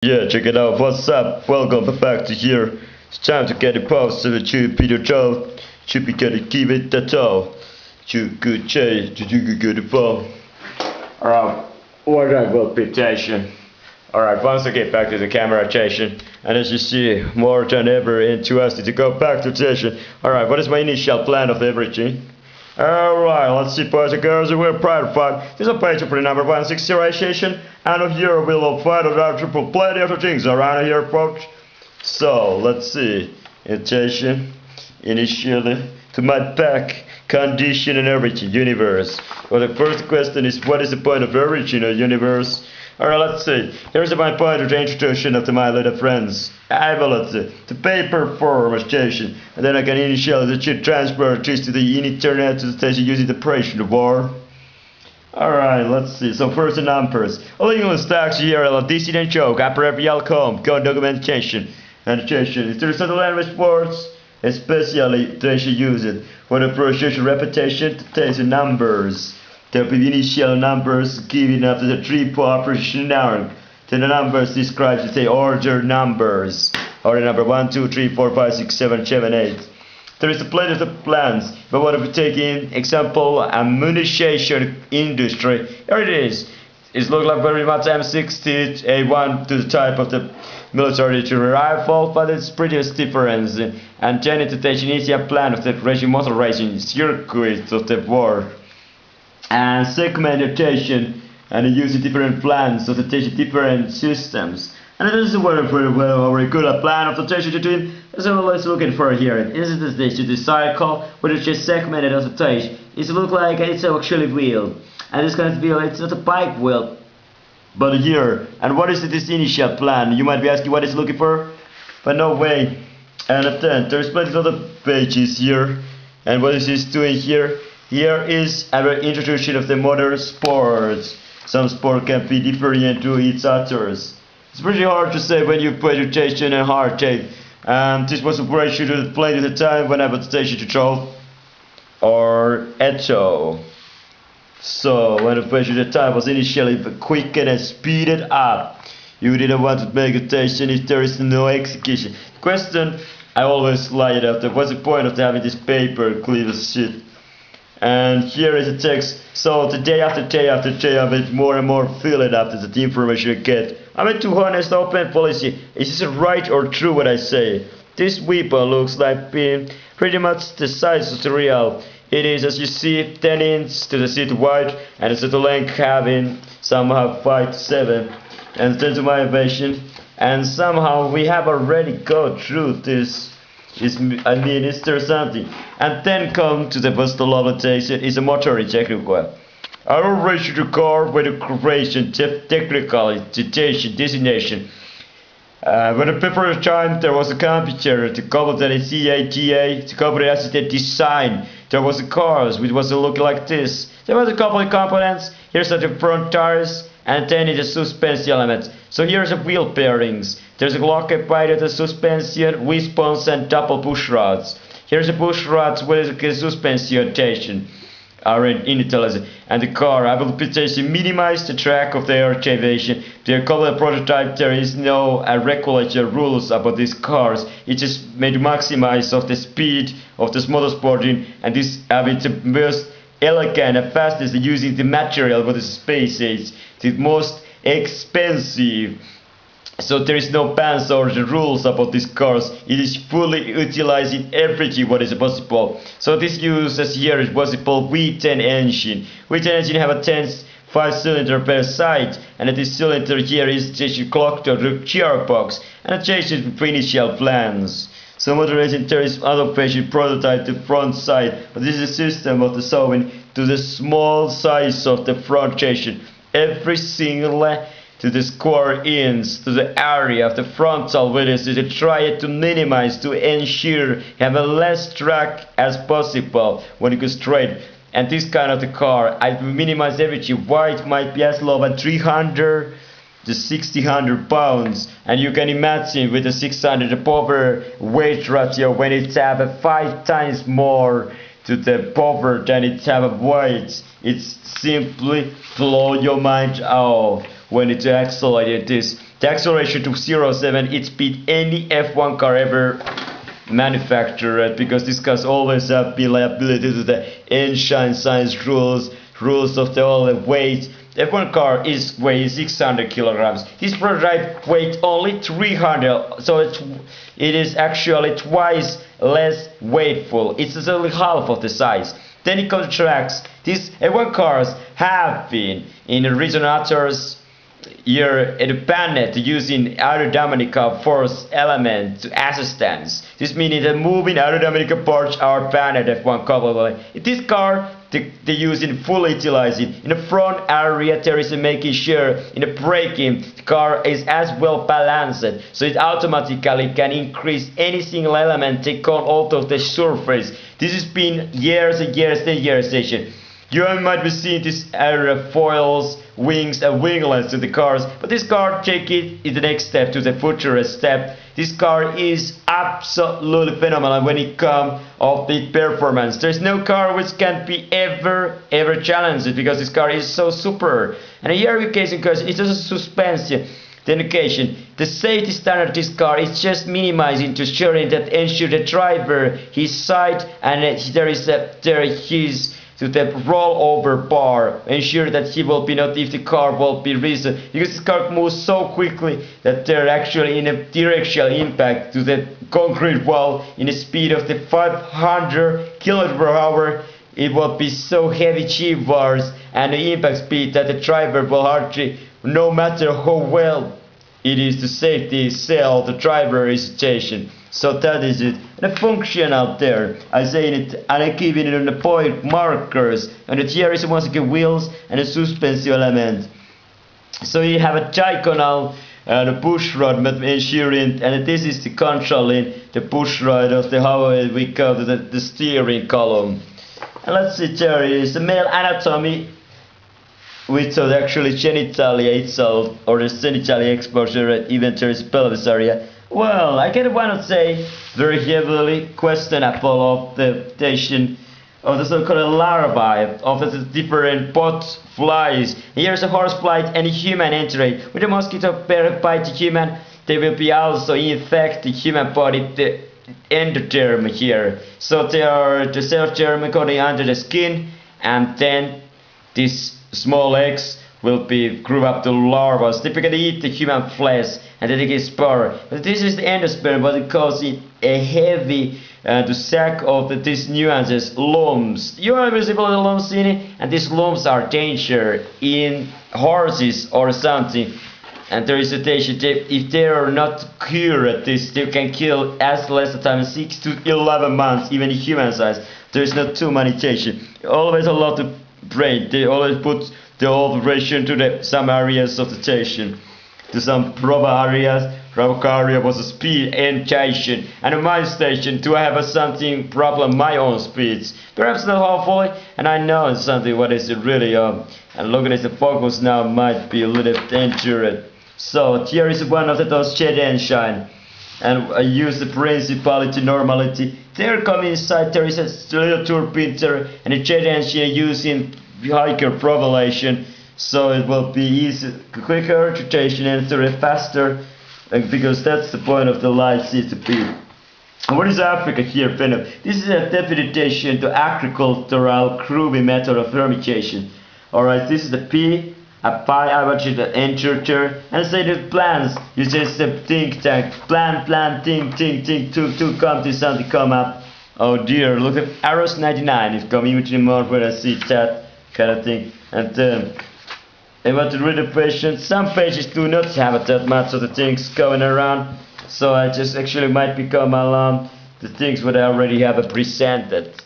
Yeah, check it out. What's up? Welcome back to here. It's time to get a post to the Peter Joe. Should be gonna keep it that all. Good chase, good phone. Alright, alright, well, petition. Alright, once I get back to the camera station, and as you see, more than ever interested to go back to station. Alright, what is my initial plan of everything? Alright, let's see, boys and girls, we're proud of fun. This is a page for the number 160 station, and here we'll find out triple plenty of the things around here, folks. So, let's see. Intention, initially, to my pack, condition and everything, universe. Well, the first question is, what is the point of everything in a universe? Alright, let's see. Here's my point of the introduction of my little friends. I will the paper form station, and then I can initially transfer this to the internet to the station using the operation bar. Alright, let's see. So first the numbers. All English stacks here are dissident joke, appropriate com, go documentation. And if there is other language words, especially they should use it for the procedure repetition to take the numbers. There will be initial numbers given after the three-part precision noun. Then the numbers describe the order numbers. Order number 1, 2, 3, 4, 5, 6, 7, 7, 8. There is a plenty of the plans, but what if we take in example ammunition industry? Here it is. It looks like very much M60 A1 to the type of the military rifle, but it's pretty different. And then it takes initial plan of the racing motor racing circuit of the war. And segmentation and using different plans so that there's different systems. And this is a very good plan of the station between. So let's look at for here. This is the station, the cycle, where it's just segmented as a stage. It looks like it's actually wheel. And this kind of wheel, it's not a bike wheel, but here. And what is this initial plan? You might be asking what it's looking for, but no way. And then there's plenty of other pages here. And what is this doing here? Here is our introduction of the motor sports. Some sport can be different to each others. It's pretty hard to say when you put your station and hard tape. This was a great shooter to play at the time when I was station to control or echo. So when the pressure at the time was initially quickened and speeded up. You didn't want to make a station if there is no execution. Question I always lied after, what's the point of having this paper clean as shit? And here is the text. So the day after day after day, I will more and more fill it after the information I get. I'm a too honest open policy. Is this right or true what I say? This weapon looks like being pretty much the size of the real. It is, as you see, 10 inches to the seat wide, and it's the length having somehow 5 to 7. And then to my invasion, and somehow we have already go through this. Is there something? And then come to the first limitation is a motor technical. I will reach the car with a corporation technical designation. When the previous time there was a computer to cover the CATA to cover the assisted design. There was a cars which was looking like this. There was a couple of components. Here's the front tires. And then it's a suspension element. So here's the wheel bearings. There's a lock by the suspension, response and double push rods. Here's the push rods with the suspension station. Are initialized. And the car, I will minimize the track of the air deviation. The color prototype, there is no regulatory rules about these cars. It just made maximize of the speed of this motorsporting, and this having the most elegant and fastest using the material for the space age, the most expensive. So there is no bans or the rules about these cars. It is fully utilizing everything what is possible. So this uses here is possible V10 engine. V10 engine have a 5-cylinder per side, and this cylinder here is just clocked to the gearbox, and it changes between initial plans. So motorizing there is other patient prototype the front side, but this is a system of the sewing to the small size of the front station. Every single to the square inch to the area of the frontal wheels to try to minimize to ensure have a less track as possible when it goes straight. And this kind of the car, I minimize everything. Weight might be as low as 300 to 600 pounds, and you can imagine with the 600 power weight ratio when it's have 5 times more to the power than it have a weight. It's simply blow your mind out when it accelerated this. the acceleration to 0-7, it beat any F1 car ever manufactured, because this car always have been liability to the engine science rules of the all the weight. The F1 car weighs 600 kilograms. This prototype weighs only 300, so it is actually twice less weightful. It's only half of the size. Then it comes to tracks. These F1 cars have been in the regional authors here banned using aerodynamic force element to assistance. This means that moving aerodynamic parts are banned at F1 car. In this car, they use it fully utilizing. In the front area, there is making sure in the braking, the car is as well balanced, so it automatically can increase any single element take on out of the surface. This has been years and years and years station. You might be seeing this aerofoils, wings and winglets to the cars, but this car take it in the next step to the futurist step. This car is absolutely phenomenal when it comes of the performance. There's no car which can be ever challenged, because this car is so super. And here in case it's also suspension. The indication, the safety standard of this car is just minimizing to ensuring that ensure the driver his side and there is his to the rollover bar, ensure that he will be not if the car will be risen, because this car moves so quickly that they're actually in a directional impact to the concrete wall in a speed of the 500 km/h. It will be so heavy G-bars and the impact speed that the driver will hardly, no matter how well it is the safety cell the driver is station. So that is it. And the function out there, I say it, and I give it on the point markers, and here is once again wheels and a suspension element. So you have a diagonal the push rod ensuring, and this is the controlling the push rod of the how we go to the steering column. And let's see, there is the male anatomy with actually genitalia itself, or the genitalia exposure, even there is pelvis area. Well, I can want to say very heavily questionable of the station of the so-called larvae of the different pot flies. Here's a horsefly and a human entry. With the mosquito bite the human, they will be also infect the human body, the endoderm here. So they are the cell germ going under the skin, and then these small eggs will be grew up to larvae. Typically eat the human flesh and then they get spore. But this is the endosperm, but it causes a heavy the sac of these nuances lumps. You are visible the lumps in it, and these lumps are danger in horses or something. And there is a danger if they are not cured, they can kill as less than 6 to 11 months, even in human size. There is not too many danger. Always a lot of brain. They always put the operation to some areas of the station, to some proper areas. Proper area was a speed and station, and in my station do I have something problem my own speeds, perhaps not hopefully, and I know something what is it really and looking at the focus now might be a little dangerous. So here is one of those jet engine, and I use the principality normality. There come inside, there is a little turbine there, and the jet engine using higher propulsion, so it will be easy, quicker rotation and faster, because that's the point of the light seems to be. And what is Africa here, Venom? This is a definition to agricultural groovy method of fermentation. Alright, this is the P, a pi, I want you to enter there, and say the plants, you just think tank, plan, think, to come to something come up. Oh dear, look at Arrows 99 is coming with more when I see that kind of thing. And I want to read the patient. Some pages do not have that much of the things going around, so I just actually might become alarmed the things what I already have presented.